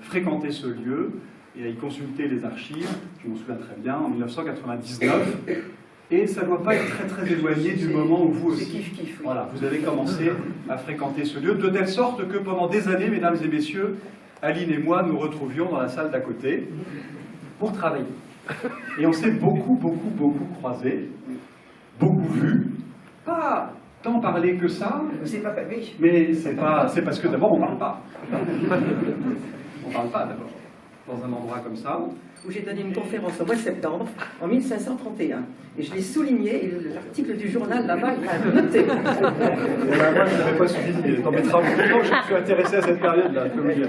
Fréquenter ce lieu et à y consulter les archives, je m'en souviens très bien, en 1999, et ça ne doit pas être très éloigné du moment où vous aussi, kiff, oui. Voilà, vous avez commencé à fréquenter ce lieu, de telle sorte que pendant des années, mesdames et messieurs, Aline et moi nous retrouvions dans la salle d'à côté pour travailler. Et on s'est beaucoup croisés, beaucoup vus, pas tant parler que ça, C'est pas oui. mais c'est parce que d'abord on ne parle pas. On ne parle pas d'abord, dans un endroit comme ça. Où j'ai donné une conférence au mois de septembre, en 1531. Et je l'ai souligné, et l'article du journal là-bas, il a noté. Moi, je n'avais pas suivi dans mes travaux. Je me suis intéressé à cette période-là, je peux vous dire.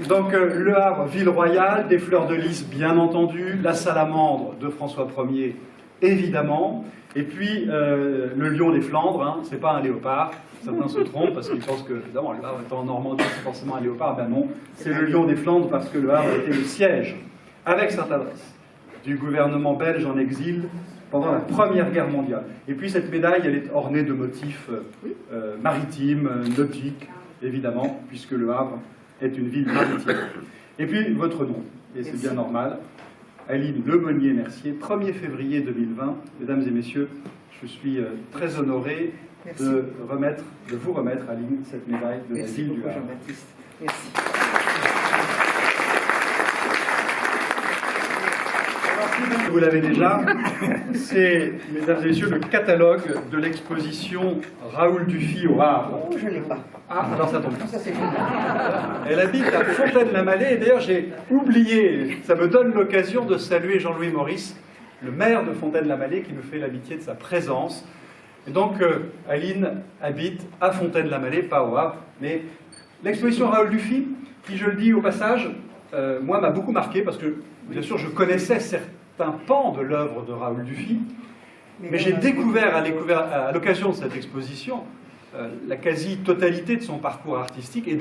Donc, Le Havre, ville royale, des fleurs de lys, bien entendu, la salamandre de François Ier, évidemment, et puis le lion des Flandres, hein, c'est pas un léopard. Certains se trompent parce qu'ils pensent que, évidemment, Le Havre étant en Normandie, c'est forcément un léopard. Ben non, c'est le lion des Flandres parce que Le Havre était le siège, avec cette adresse, du gouvernement belge en exil pendant la Première Guerre mondiale. Et puis cette médaille, elle est ornée de motifs maritimes, nautiques, évidemment, puisque Le Havre est une ville maritime. Et puis votre nom, et c'est bien normal, Aline Lemonnier-Mercier, 1er février 2020. Mesdames et messieurs, je suis très honoré de vous remettre, Aline, cette médaille de la ville du Havre. Jean-Baptiste. Merci. Vous l'avez déjà, c'est, mesdames et messieurs, le catalogue de l'exposition Raoul Dufy au Havre. Oh, je ne l'ai pas. Ah, alors ça tombe bien. Ça, c'est génial. Elle habite à Fontaine-la-Mallée, et d'ailleurs j'ai oublié, ça me donne l'occasion de saluer Jean-Louis Maurice, le maire de Fontaine-la-Mallée, qui me fait l'amitié de sa présence. Et donc, Aline habite à Fontaine-la-Mallée, pas au Havre, mais l'exposition Raoul Dufy, qui, je le dis au passage, moi, m'a beaucoup marqué, parce que, bien sûr, je connaissais certains pans de l'œuvre de Raoul Dufy, mais j'ai découvert, à l'occasion de cette exposition, la quasi-totalité de son parcours artistique. Et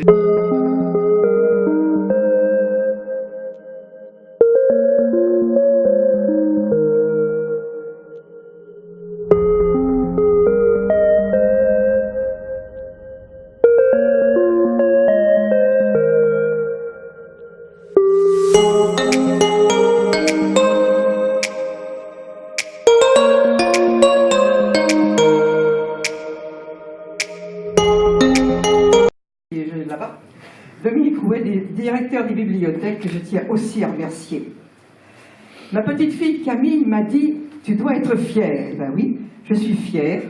là-bas. Dominique Rouet, directeur des bibliothèques, que je tiens aussi à remercier. Ma petite fille Camille m'a dit « Tu dois être fière ». Eh bien oui, je suis fière.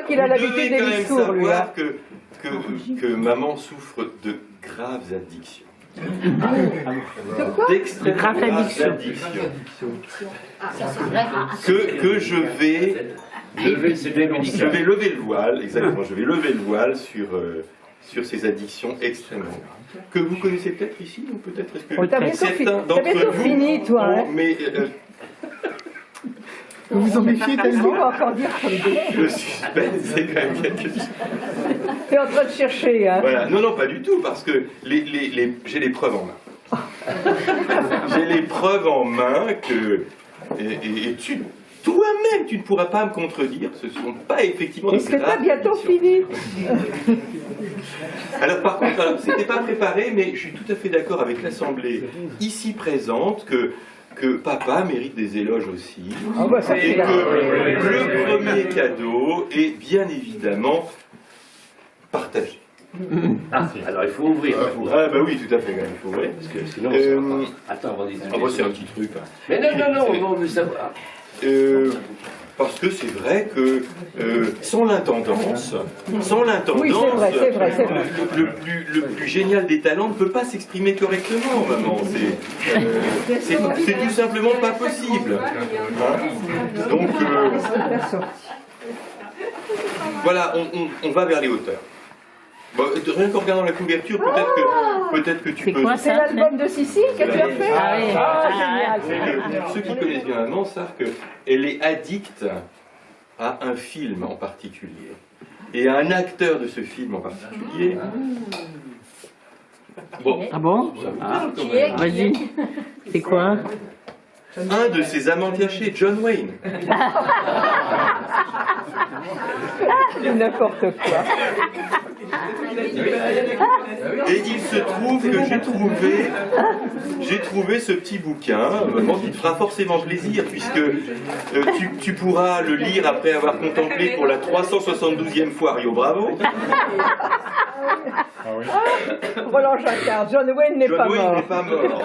voit qu'il a Vous l'habitude devez des quand même discours, lui. savoir Hein. que maman souffre de graves addictions. De quoi? D'extrêmement Graves graves addictions. que je vais lever le voile, exactement, je vais lever le voile sur ces addictions extrêmement graves. Que vous connaissez peut-être ici, ou peut-être est-ce que Oh, t'as bientôt certains t'as d'entre bientôt vous fini, toi. ont- Hein. mais Vous vous en méfiez On tellement. va encore dire comme des... le suspense, c'est quand même quelque chose. T'es en train de chercher, hein. Voilà. Non, non, pas du tout, parce que j'ai les preuves en main. J'ai les preuves en main que... Et toi-même, tu ne pourras pas me contredire, ce ne sont pas effectivement... Est-ce que t'as bientôt fini? Alors par contre, c'était pas préparé, mais je suis tout à fait d'accord avec l'Assemblée ici présente que papa mérite des éloges aussi, Ah bah ça, et c'est que le premier cadeau est bien évidemment partagé. Ah, alors il faut ouvrir. Ah bah oui, tout à fait, il faut ouvrir. Parce que sinon, on ne saura pas. Attends, on va Ah bah c'est un petit truc. Hein. Mais non, on veut savoir. Parce que c'est vrai que sans l'intendance, Oui, c'est vrai. le plus génial des talents ne peut pas s'exprimer correctement, maman. C'est tout simplement pas possible. Hein. Donc voilà, on va vers les hauteurs. Bon, rien qu'en regardant la couverture, peut-être que tu C'est peux. quoi C'est ça? l'album de Sissi que tu as fait? Ah oui. Ah, C'est génial. que ceux qui connaissent bien maman savent qu'elle est addicte à un film en particulier et à un acteur de ce film en particulier. Bon, Ah bon? ah, Vas-y. C'est quoi? un de ses amants cachés, John Wayne. N'importe quoi. Et il se trouve que j'ai trouvé ce petit bouquin, qui te fera forcément plaisir, puisque tu pourras le lire après avoir contemplé pour la 372e fois Rio Bravo. Roland Jacquard, John Wayne n'est John pas Wayne mort. n'est pas mort.